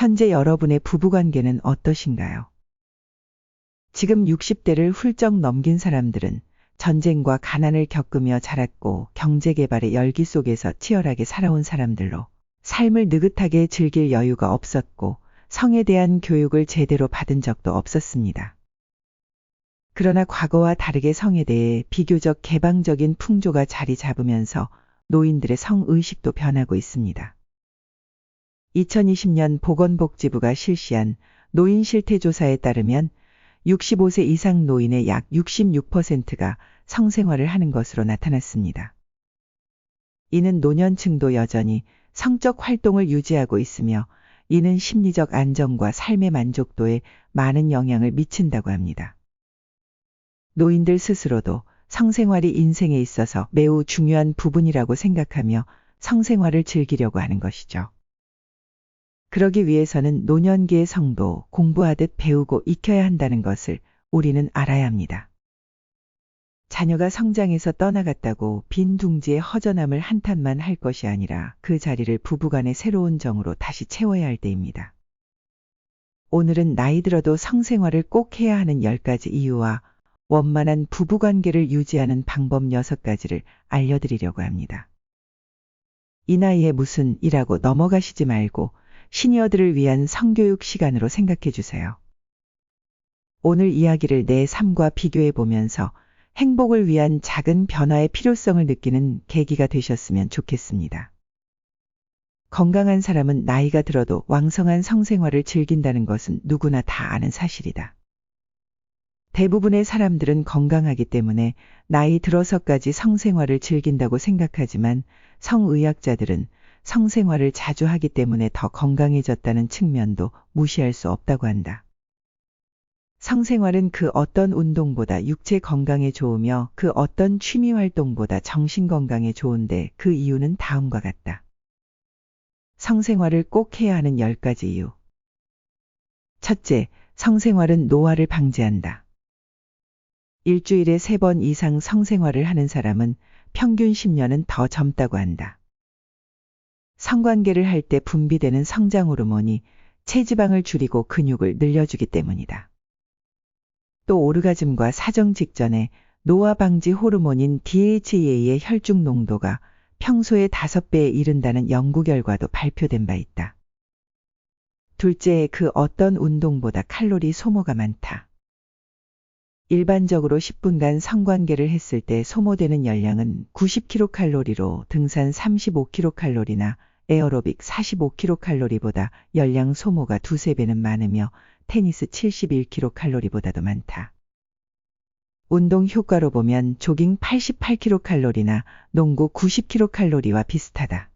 현재 여러분의 부부관계는 어떠신가요? 지금 60대를 훌쩍 넘긴 사람들은 전쟁과 가난을 겪으며 자랐고 경제개발의 열기 속에서 치열하게 살아온 사람들로 삶을 느긋하게 즐길 여유가 없었고 성에 대한 교육을 제대로 받은 적도 없었습니다. 그러나 과거와 다르게 성에 대해 비교적 개방적인 풍조가 자리 잡으면서 노인들의 성의식도 변하고 있습니다. 2020년 보건복지부가 실시한 노인 실태조사에 따르면 65세 이상 노인의 약 66%가 성생활을 하는 것으로 나타났습니다. 이는 노년층도 여전히 성적 활동을 유지하고 있으며 이는 심리적 안정과 삶의 만족도에 많은 영향을 미친다고 합니다. 노인들 스스로도 성생활이 인생에 있어서 매우 중요한 부분이라고 생각하며 성생활을 즐기려고 하는 것이죠. 그러기 위해서는 노년기의 성도 공부하듯 배우고 익혀야 한다는 것을 우리는 알아야 합니다. 자녀가 성장해서 떠나갔다고 빈 둥지에 허전함을 한탄만 할 것이 아니라 그 자리를 부부간의 새로운 정으로 다시 채워야 할 때입니다. 오늘은 나이 들어도 성생활을 꼭 해야 하는 10가지 이유와 원만한 부부관계를 유지하는 방법 6가지를 알려드리려고 합니다. 이 나이에 무슨 이라고 넘어가시지 말고 시니어들을 위한 성교육 시간으로 생각해 주세요. 오늘 이야기를 내 삶과 비교해 보면서 행복을 위한 작은 변화의 필요성을 느끼는 계기가 되셨으면 좋겠습니다. 건강한 사람은 나이가 들어도 왕성한 성생활을 즐긴다는 것은 누구나 다 아는 사실이다. 대부분의 사람들은 건강하기 때문에 나이 들어서까지 성생활을 즐긴다고 생각하지만 성의학자들은 성생활을 자주 하기 때문에 더 건강해졌다는 측면도 무시할 수 없다고 한다. 성생활은 그 어떤 운동보다 육체 건강에 좋으며 그 어떤 취미 활동보다 정신 건강에 좋은데 그 이유는 다음과 같다. 성생활을 꼭 해야 하는 10가지 이유. 첫째, 성생활은 노화를 방지한다. 일주일에 3번 이상 성생활을 하는 사람은 평균 10년은 더 젊다고 한다. 성관계를 할 때 분비되는 성장 호르몬이 체지방을 줄이고 근육을 늘려주기 때문이다. 또 오르가즘과 사정 직전에 노화 방지 호르몬인 DHEA의 혈중 농도가 평소의 5배에 이른다는 연구 결과도 발표된 바 있다. 둘째, 그 어떤 운동보다 칼로리 소모가 많다. 일반적으로 10분간 성관계를 했을 때 소모되는 열량은 90kcal로 등산 35kcal나 에어로빅 45kcal보다 열량 소모가 2~3배는 많으며 테니스 71kcal보다도 많다. 운동 효과로 보면 조깅 88kcal나 농구 90kcal와 비슷하다.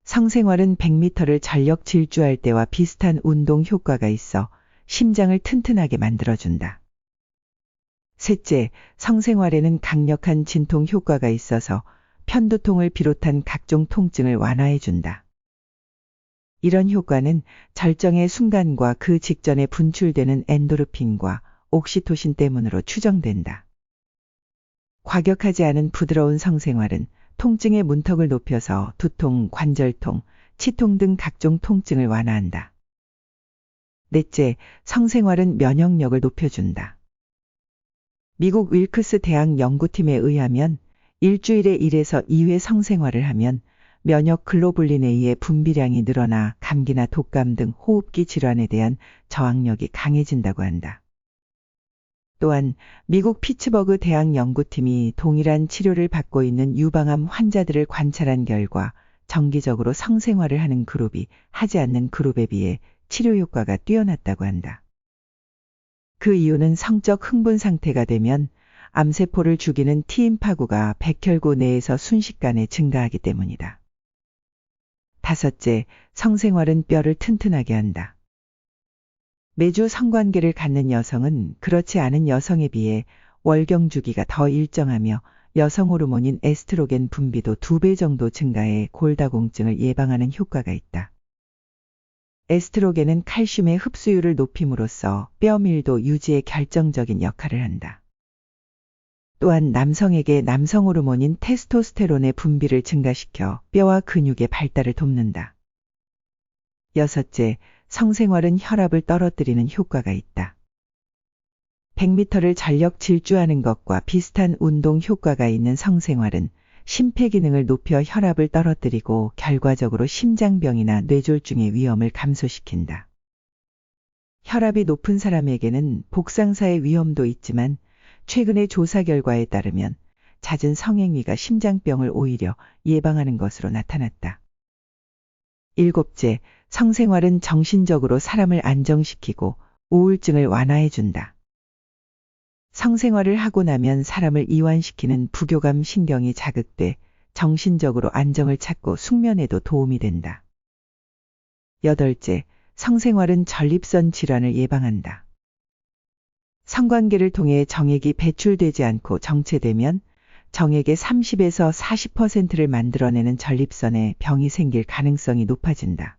성생활은 100m를 전력 질주할 때와 비슷한 운동 효과가 있어 심장을 튼튼하게 만들어준다. 셋째, 성생활에는 강력한 진통 효과가 있어서 편두통을 비롯한 각종 통증을 완화해준다. 이런 효과는 절정의 순간과 그 직전에 분출되는 엔도르핀과 옥시토신 때문으로 추정된다. 과격하지 않은 부드러운 성생활은 통증의 문턱을 높여서 두통, 관절통, 치통 등 각종 통증을 완화한다. 넷째, 성생활은 면역력을 높여준다. 미국 윌크스 대학 연구팀에 의하면 일주일에 1에서 2회 성생활을 하면 면역 글로불린 A의 분비량이 늘어나 감기나 독감 등 호흡기 질환에 대한 저항력이 강해진다고 한다. 또한 미국 피츠버그 대학 연구팀이 동일한 치료를 받고 있는 유방암 환자들을 관찰한 결과 정기적으로 성생활을 하는 그룹이 하지 않는 그룹에 비해 치료 효과가 뛰어났다고 한다. 그 이유는 성적 흥분 상태가 되면 암세포를 죽이는 T임파구가 백혈구 내에서 순식간에 증가하기 때문이다. 다섯째, 성생활은 뼈를 튼튼하게 한다. 매주 성관계를 갖는 여성은 그렇지 않은 여성에 비해 월경 주기가 더 일정하며 여성 호르몬인 에스트로겐 분비도 2배 정도 증가해 골다공증을 예방하는 효과가 있다. 에스트로겐은 칼슘의 흡수율을 높임으로써 뼈 밀도 유지에 결정적인 역할을 한다. 또한 남성에게 남성 호르몬인 테스토스테론의 분비를 증가시켜 뼈와 근육의 발달을 돕는다. 여섯째, 성생활은 혈압을 떨어뜨리는 효과가 있다. 100m를 전력 질주하는 것과 비슷한 운동 효과가 있는 성생활은 심폐기능을 높여 혈압을 떨어뜨리고 결과적으로 심장병이나 뇌졸중의 위험을 감소시킨다. 혈압이 높은 사람에게는 복상사의 위험도 있지만 최근의 조사 결과에 따르면 잦은 성행위가 심장병을 오히려 예방하는 것으로 나타났다. 일곱째, 성생활은 정신적으로 사람을 안정시키고 우울증을 완화해준다. 성생활을 하고 나면 사람을 이완시키는 부교감 신경이 자극돼 정신적으로 안정을 찾고 숙면에도 도움이 된다. 여덟째, 성생활은 전립선 질환을 예방한다. 성관계를 통해 정액이 배출되지 않고 정체되면 정액의 30에서 40%를 만들어내는 전립선에 병이 생길 가능성이 높아진다.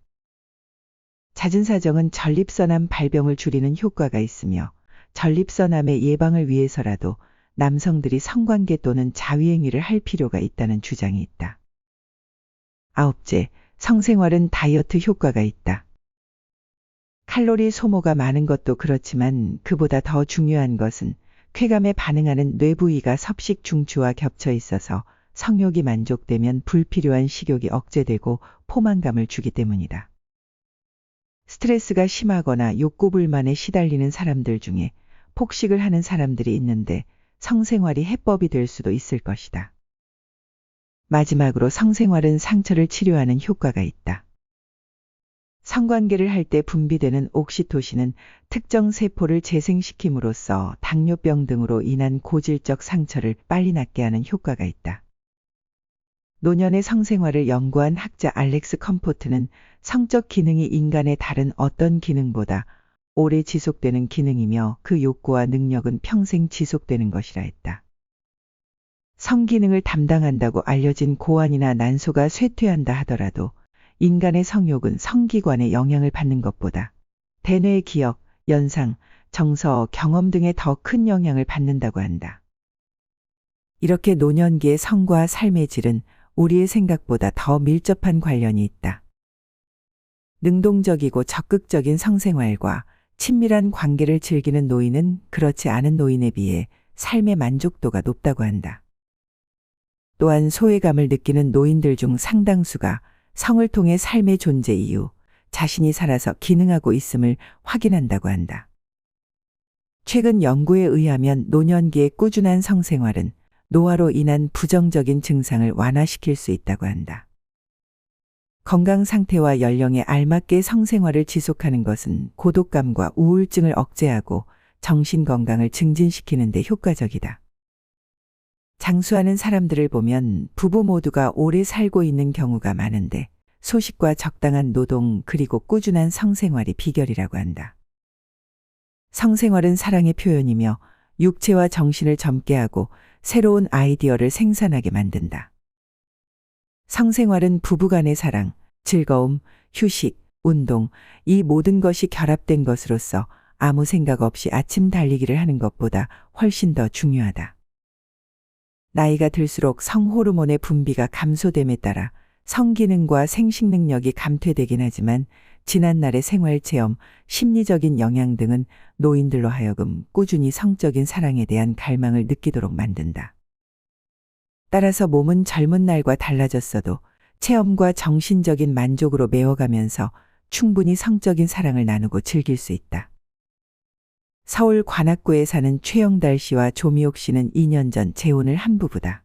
잦은 사정은 전립선암 발병을 줄이는 효과가 있으며 전립선암의 예방을 위해서라도 남성들이 성관계 또는 자위행위를 할 필요가 있다는 주장이 있다. 아홉째, 성생활은 다이어트 효과가 있다. 칼로리 소모가 많은 것도 그렇지만 그보다 더 중요한 것은 쾌감에 반응하는 뇌부위가 섭식 중추와 겹쳐 있어서 성욕이 만족되면 불필요한 식욕이 억제되고 포만감을 주기 때문이다. 스트레스가 심하거나 욕구불만에 시달리는 사람들 중에 폭식을 하는 사람들이 있는데 성생활이 해법이 될 수도 있을 것이다. 마지막으로 성생활은 상처를 치료하는 효과가 있다. 성관계를 할 때 분비되는 옥시토신은 특정 세포를 재생시킴으로써 당뇨병 등으로 인한 고질적 상처를 빨리 낫게 하는 효과가 있다. 노년의 성생활을 연구한 학자 알렉스 컴포트는 성적 기능이 인간의 다른 어떤 기능보다 오래 지속되는 기능이며 그 욕구와 능력은 평생 지속되는 것이라 했다. 성기능을 담당한다고 알려진 고환이나 난소가 쇠퇴한다 하더라도 인간의 성욕은 성기관에 영향을 받는 것보다 대뇌의 기억, 연상, 정서, 경험 등에 더 큰 영향을 받는다고 한다. 이렇게 노년기의 성과 삶의 질은 우리의 생각보다 더 밀접한 관련이 있다. 능동적이고 적극적인 성생활과 친밀한 관계를 즐기는 노인은 그렇지 않은 노인에 비해 삶의 만족도가 높다고 한다. 또한 소외감을 느끼는 노인들 중 상당수가 성을 통해 삶의 존재 이유, 자신이 살아서 기능하고 있음을 확인한다고 한다. 최근 연구에 의하면 노년기의 꾸준한 성생활은 노화로 인한 부정적인 증상을 완화시킬 수 있다고 한다. 건강 상태와 연령에 알맞게 성생활을 지속하는 것은 고독감과 우울증을 억제하고 정신 건강을 증진시키는 데 효과적이다. 장수하는 사람들을 보면 부부 모두가 오래 살고 있는 경우가 많은데 소식과 적당한 노동 그리고 꾸준한 성생활이 비결이라고 한다. 성생활은 사랑의 표현이며 육체와 정신을 젊게 하고 새로운 아이디어를 생산하게 만든다. 성생활은 부부간의 사랑, 즐거움, 휴식, 운동, 이 모든 것이 결합된 것으로서 아무 생각 없이 아침 달리기를 하는 것보다 훨씬 더 중요하다. 나이가 들수록 성호르몬의 분비가 감소됨에 따라 성기능과 생식 능력이 감퇴되긴 하지만 지난날의 생활체험, 심리적인 영향 등은 노인들로 하여금 꾸준히 성적인 사랑에 대한 갈망을 느끼도록 만든다. 따라서 몸은 젊은 날과 달라졌어도 체험과 정신적인 만족으로 메워가면서 충분히 성적인 사랑을 나누고 즐길 수 있다. 서울 관악구에 사는 최영달 씨와 조미옥 씨는 2년 전 재혼을 한 부부다.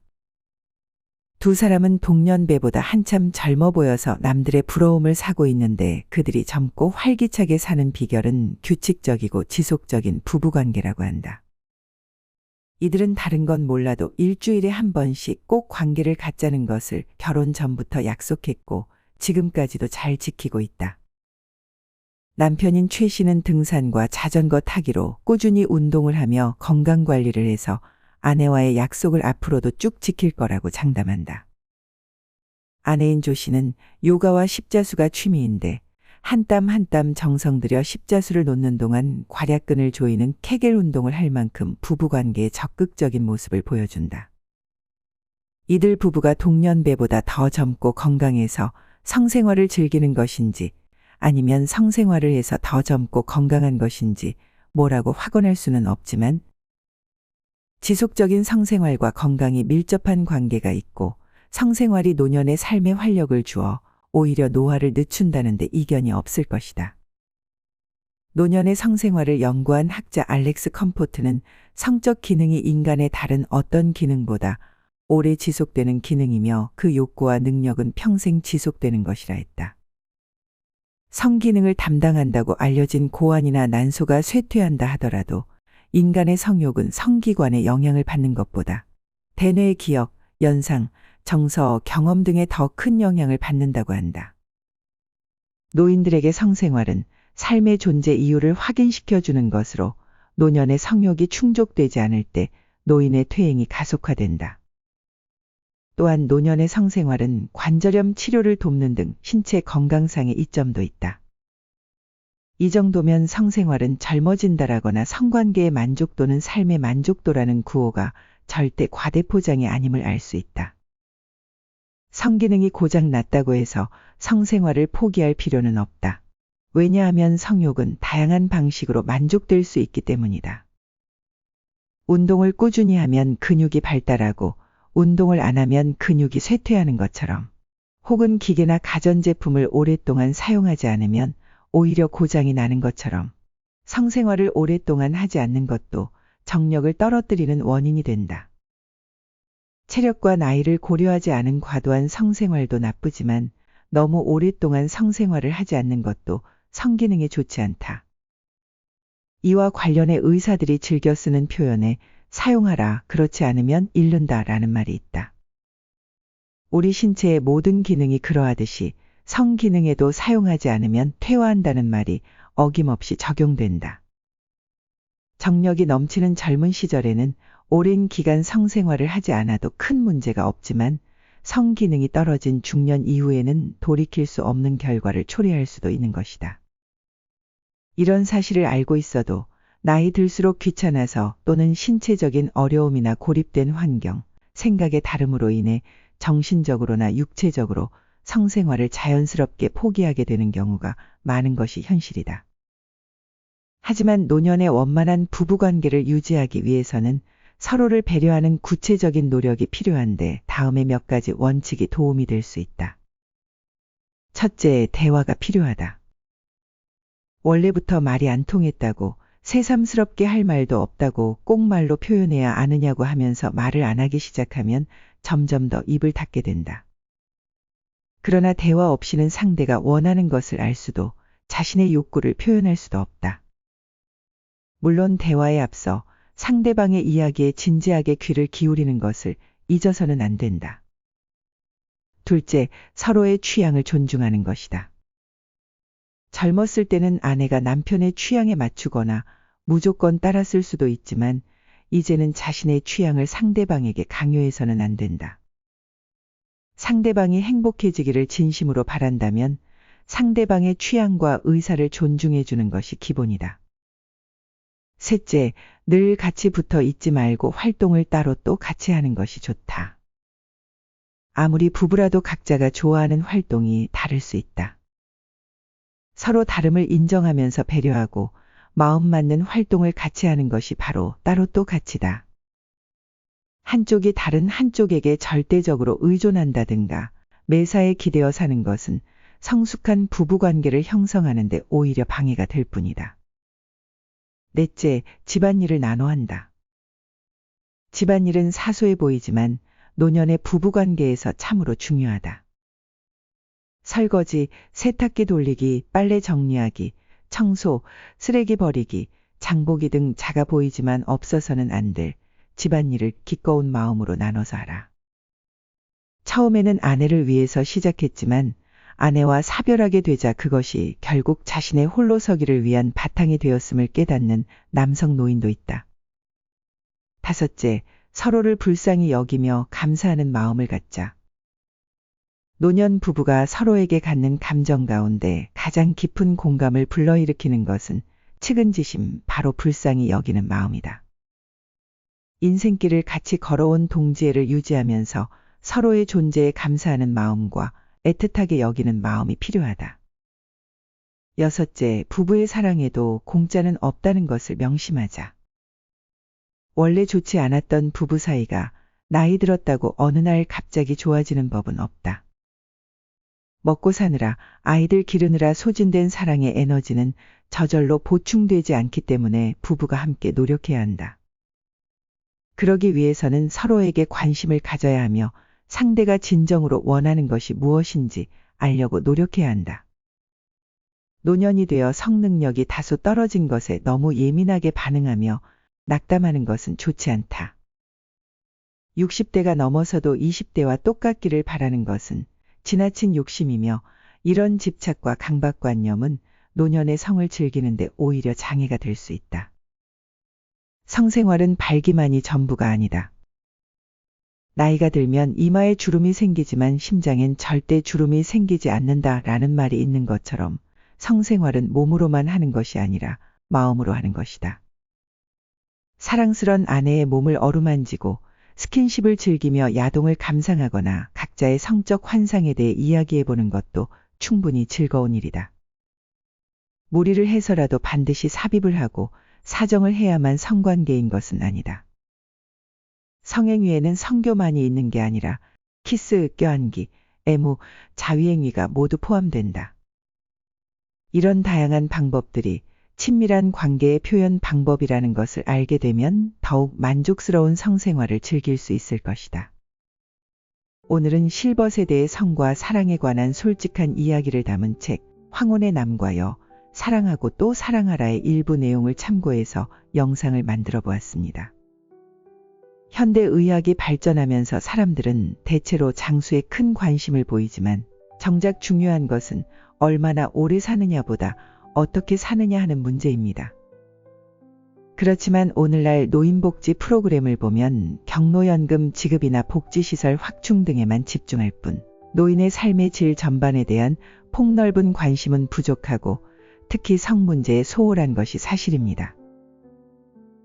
두 사람은 동년배보다 한참 젊어 보여서 남들의 부러움을 사고 있는데 그들이 젊고 활기차게 사는 비결은 규칙적이고 지속적인 부부관계라고 한다. 이들은 다른 건 몰라도 일주일에 한 번씩 꼭 관계를 갖자는 것을 결혼 전부터 약속했고 지금까지도 잘 지키고 있다. 남편인 최 씨는 등산과 자전거 타기로 꾸준히 운동을 하며 건강관리를 해서 아내와의 약속을 앞으로도 쭉 지킬 거라고 장담한다. 아내인 조 씨는 요가와 십자수가 취미인데 한 땀 한 땀 정성 들여 십자수를 놓는 동안 괄약근을 조이는 케겔 운동을 할 만큼 부부관계의 적극적인 모습을 보여준다. 이들 부부가 동년배보다 더 젊고 건강해서 성생활을 즐기는 것인지 아니면 성생활을 해서 더 젊고 건강한 것인지 뭐라고 확언할 수는 없지만 지속적인 성생활과 건강이 밀접한 관계가 있고 성생활이 노년의 삶에 활력을 주어 오히려 노화를 늦춘다는 데 이견이 없을 것이다. 노년의 성생활을 연구한 학자 알렉스 컴포트는 성적 기능이 인간의 다른 어떤 기능보다 오래 지속되는 기능이며 그 욕구와 능력은 평생 지속되는 것이라 했다. 성기능을 담당한다고 알려진 고환이나 난소가 쇠퇴한다 하더라도 인간의 성욕은 성기관의 영향을 받는 것보다 대뇌의 기억, 연상, 정서, 경험 등에 더 큰 영향을 받는다고 한다. 노인들에게 성생활은 삶의 존재 이유를 확인시켜 주는 것으로 노년의 성욕이 충족되지 않을 때 노인의 퇴행이 가속화된다. 또한 노년의 성생활은 관절염 치료를 돕는 등 신체 건강상의 이점도 있다. 이 정도면 성생활은 젊어진다라거나 성관계의 만족도는 삶의 만족도라는 구호가 절대 과대포장이 아님을 알 수 있다. 성기능이 고장 났다고 해서 성생활을 포기할 필요는 없다. 왜냐하면 성욕은 다양한 방식으로 만족될 수 있기 때문이다. 운동을 꾸준히 하면 근육이 발달하고 운동을 안 하면 근육이 쇠퇴하는 것처럼 혹은 기계나 가전제품을 오랫동안 사용하지 않으면 오히려 고장이 나는 것처럼 성생활을 오랫동안 하지 않는 것도 정력을 떨어뜨리는 원인이 된다. 체력과 나이를 고려하지 않은 과도한 성생활도 나쁘지만 너무 오랫동안 성생활을 하지 않는 것도 성기능에 좋지 않다. 이와 관련해 의사들이 즐겨 쓰는 표현에 사용하라, 그렇지 않으면 잃는다 라는 말이 있다. 우리 신체의 모든 기능이 그러하듯이 성기능에도 사용하지 않으면 퇴화한다는 말이 어김없이 적용된다. 정력이 넘치는 젊은 시절에는 오랜 기간 성생활을 하지 않아도 큰 문제가 없지만 성기능이 떨어진 중년 이후에는 돌이킬 수 없는 결과를 초래할 수도 있는 것이다. 이런 사실을 알고 있어도 나이 들수록 귀찮아서 또는 신체적인 어려움이나 고립된 환경, 생각의 다름으로 인해 정신적으로나 육체적으로 성생활을 자연스럽게 포기하게 되는 경우가 많은 것이 현실이다. 하지만 노년의 원만한 부부관계를 유지하기 위해서는 서로를 배려하는 구체적인 노력이 필요한데 다음의 몇 가지 원칙이 도움이 될 수 있다. 첫째, 대화가 필요하다. 원래부터 말이 안 통했다고, 새삼스럽게 할 말도 없다고 꼭 말로 표현해야 아느냐고 하면서 말을 안 하기 시작하면 점점 더 입을 닫게 된다. 그러나 대화 없이는 상대가 원하는 것을 알 수도 자신의 욕구를 표현할 수도 없다. 물론 대화에 앞서 상대방의 이야기에 진지하게 귀를 기울이는 것을 잊어서는 안 된다. 둘째, 서로의 취향을 존중하는 것이다. 젊었을 때는 아내가 남편의 취향에 맞추거나 무조건 따랐을 수도 있지만 이제는 자신의 취향을 상대방에게 강요해서는 안 된다. 상대방이 행복해지기를 진심으로 바란다면 상대방의 취향과 의사를 존중해 주는 것이 기본이다. 셋째, 늘 같이 붙어 있지 말고 활동을 따로 또 같이 하는 것이 좋다. 아무리 부부라도 각자가 좋아하는 활동이 다를 수 있다. 서로 다름을 인정하면서 배려하고 마음 맞는 활동을 같이 하는 것이 바로 따로 또 같이다. 한쪽이 다른 한쪽에게 절대적으로 의존한다든가 매사에 기대어 사는 것은 성숙한 부부관계를 형성하는 데 오히려 방해가 될 뿐이다. 넷째, 집안일을 나눠 한다. 집안일은 사소해 보이지만 노년의 부부관계에서 참으로 중요하다. 설거지, 세탁기 돌리기, 빨래 정리하기, 청소, 쓰레기 버리기, 장보기 등 작아 보이지만 없어서는 안 될 집안일을 기꺼운 마음으로 나눠서 하라. 처음에는 아내를 위해서 시작했지만 아내와 사별하게 되자 그것이 결국 자신의 홀로 서기를 위한 바탕이 되었음을 깨닫는 남성 노인도 있다. 다섯째, 서로를 불쌍히 여기며 감사하는 마음을 갖자. 노년 부부가 서로에게 갖는 감정 가운데 가장 깊은 공감을 불러일으키는 것은 측은지심, 바로 불쌍히 여기는 마음이다. 인생길을 같이 걸어온 동지애를 유지하면서 서로의 존재에 감사하는 마음과 애틋하게 여기는 마음이 필요하다. 6째, 부부의 사랑에도 공짜는 없다는 것을 명심하자. 원래 좋지 않았던 부부 사이가 나이 들었다고 어느 날 갑자기 좋아지는 법은 없다. 먹고 사느라 아이들 기르느라 소진된 사랑의 에너지는 저절로 보충되지 않기 때문에 부부가 함께 노력해야 한다. 그러기 위해서는 서로에게 관심을 가져야 하며 상대가 진정으로 원하는 것이 무엇인지 알려고 노력해야 한다. 노년이 되어 성능력이 다소 떨어진 것에 너무 예민하게 반응하며 낙담하는 것은 좋지 않다. 60대가 넘어서도 20대와 똑같기를 바라는 것은 지나친 욕심이며 이런 집착과 강박관념은 노년의 성을 즐기는데 오히려 장애가 될 수 있다. 성생활은 발기만이 전부가 아니다. 나이가 들면 이마에 주름이 생기지만 심장엔 절대 주름이 생기지 않는다라는 말이 있는 것처럼 성생활은 몸으로만 하는 것이 아니라 마음으로 하는 것이다. 사랑스런 아내의 몸을 어루만지고 스킨십을 즐기며 야동을 감상하거나 각자의 성적 환상에 대해 이야기해보는 것도 충분히 즐거운 일이다. 무리를 해서라도 반드시 삽입을 하고 사정을 해야만 성관계인 것은 아니다. 성행위에는 성교만이 있는 게 아니라 키스, 껴안기, 애무, 자위행위가 모두 포함된다. 이런 다양한 방법들이 친밀한 관계의 표현 방법이라는 것을 알게 되면 더욱 만족스러운 성생활을 즐길 수 있을 것이다. 오늘은 실버 세대의 성과 사랑에 관한 솔직한 이야기를 담은 책 황혼의 남과 여, 사랑하고 또 사랑하라의 일부 내용을 참고해서 영상을 만들어 보았습니다. 현대의학이 발전하면서 사람들은 대체로 장수에 큰 관심을 보이지만 정작 중요한 것은 얼마나 오래 사느냐보다 어떻게 사느냐 하는 문제입니다. 그렇지만 오늘날 노인복지 프로그램을 보면 경로연금 지급이나 복지시설 확충 등에만 집중할 뿐 노인의 삶의 질 전반에 대한 폭넓은 관심은 부족하고 특히 성 문제에 소홀한 것이 사실입니다.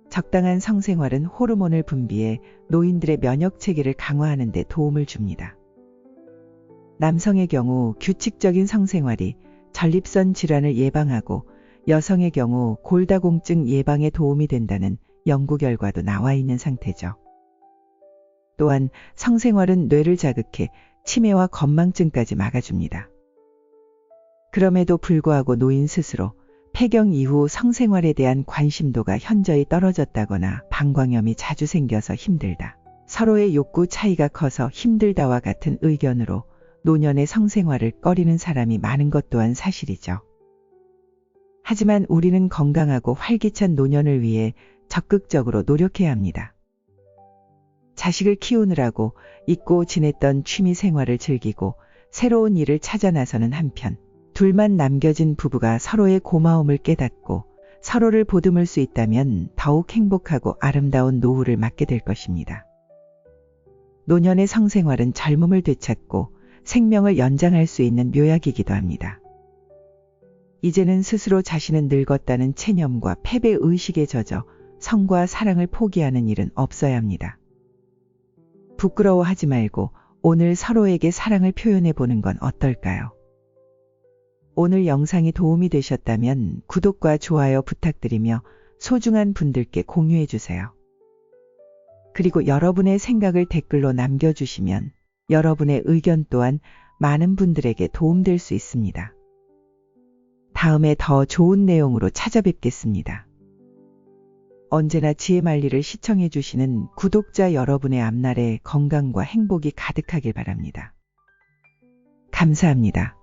적당한 성생활은 호르몬을 분비해 노인들의 면역 체계를 강화하는 데 도움을 줍니다. 남성의 경우 규칙적인 성생활이 전립선 질환을 예방하고 여성의 경우 골다공증 예방에 도움이 된다는 연구 결과도 나와 있는 상태죠. 또한 성생활은 뇌를 자극해 치매와 건망증까지 막아줍니다. 그럼에도 불구하고 노인 스스로 폐경 이후 성생활에 대한 관심도가 현저히 떨어졌다거나 방광염이 자주 생겨서 힘들다. 서로의 욕구 차이가 커서 힘들다와 같은 의견으로 노년의 성생활을 꺼리는 사람이 많은 것 또한 사실이죠. 하지만 우리는 건강하고 활기찬 노년을 위해 적극적으로 노력해야 합니다. 자식을 키우느라고 잊고 지냈던 취미 생활을 즐기고 새로운 일을 찾아 나서는 한편 둘만 남겨진 부부가 서로의 고마움을 깨닫고 서로를 보듬을 수 있다면 더욱 행복하고 아름다운 노후를 맞게 될 것입니다. 노년의 성생활은 젊음을 되찾고 생명을 연장할 수 있는 묘약이기도 합니다. 이제는 스스로 자신은 늙었다는 체념과 패배의식에 젖어 성과 사랑을 포기하는 일은 없어야 합니다. 부끄러워하지 말고 오늘 서로에게 사랑을 표현해 보는 건 어떨까요? 오늘 영상이 도움이 되셨다면 구독과 좋아요 부탁드리며 소중한 분들께 공유해 주세요. 그리고 여러분의 생각을 댓글로 남겨주시면 여러분의 의견 또한 많은 분들에게 도움될 수 있습니다. 다음에 더 좋은 내용으로 찾아뵙겠습니다. 언제나 지혜만리를 시청해 주시는 구독자 여러분의 앞날에 건강과 행복이 가득하길 바랍니다. 감사합니다.